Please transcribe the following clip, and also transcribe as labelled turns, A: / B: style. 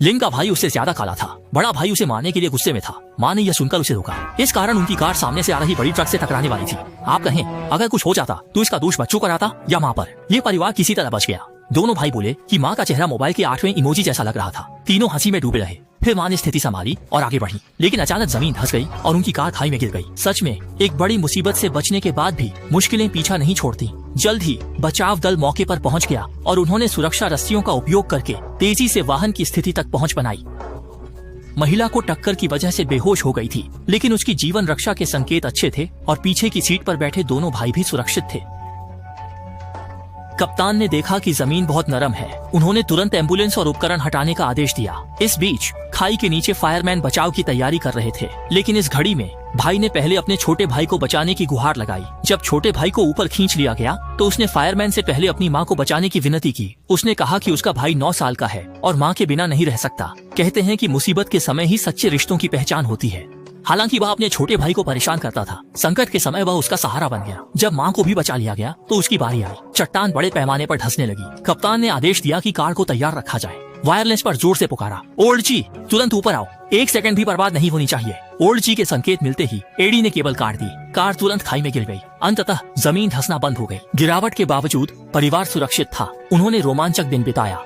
A: लिन का भाई उससे ज्यादा काला था। बड़ा भाई उसे मारने के लिए गुस्से में था। माँ ने यह सुनकर उसे रोका। इस कारण उनकी कार सामने से आ रही बड़ी ट्रक से टकराने वाली थी। आप कहें अगर कुछ हो जाता तो इसका दोष बच्चों पर आता या माँ पर। यह परिवार किसी तरह बच गया। दोनों भाई बोले कि माँ का चेहरा मोबाइल के 8वें इमोजी जैसा लग रहा था। तीनों हंसी में डूबे रहे। फिर माँ ने स्थिति संभाली और आगे बढ़ी, लेकिन अचानक जमीन धंस गई और उनकी कार खाई में गिर गई। सच में एक बड़ी मुसीबत से बचने के बाद भी मुश्किलें पीछा नहीं छोड़ती। जल्द ही बचाव दल मौके पर पहुंच गया और उन्होंने सुरक्षा रस्सियों का उपयोग करके तेजी से वाहन की स्थिति तक पहुंच बनाई। महिला को टक्कर की वजह से बेहोश हो गई थी, लेकिन उसकी जीवन रक्षा के संकेत अच्छे थे और पीछे की सीट पर बैठे दोनों भाई भी सुरक्षित थे। कप्तान ने देखा कि जमीन बहुत नरम है। उन्होंने तुरंत एम्बुलेंस और उपकरण हटाने का आदेश दिया। इस बीच खाई के नीचे फायरमैन बचाव की तैयारी कर रहे थे, लेकिन इस घड़ी में भाई ने पहले अपने छोटे भाई को बचाने की गुहार लगाई। जब छोटे भाई को ऊपर खींच लिया गया तो उसने फायरमैन से पहले अपनी माँ को बचाने की विनती की। उसने कहा कि उसका भाई 9 साल का है और माँ के बिना नहीं रह सकता। कहते हैं कि मुसीबत के समय ही सच्चे रिश्तों की पहचान होती है। हालांकि वह अपने छोटे भाई को परेशान करता था। संकट के समय वह उसका सहारा बन गया। जब माँ को भी बचा लिया गया तो उसकी बारी आई। चट्टान बड़े पैमाने पर धंसने लगी। कप्तान ने आदेश दिया कि कार को तैयार रखा जाए। वायरलेस पर जोर से पुकारा, ओल्ड जी तुरंत ऊपर आओ, 1 सेकंड भी बर्बाद नहीं होनी चाहिए। ओल्ड जी के संकेत मिलते ही एडी ने केबल काट दी। कार तुरंत खाई में गिर गई। अंततः जमीन धंसना बंद हो गई। गिरावट के बावजूद परिवार सुरक्षित था। उन्होंने रोमांचक दिन बिताया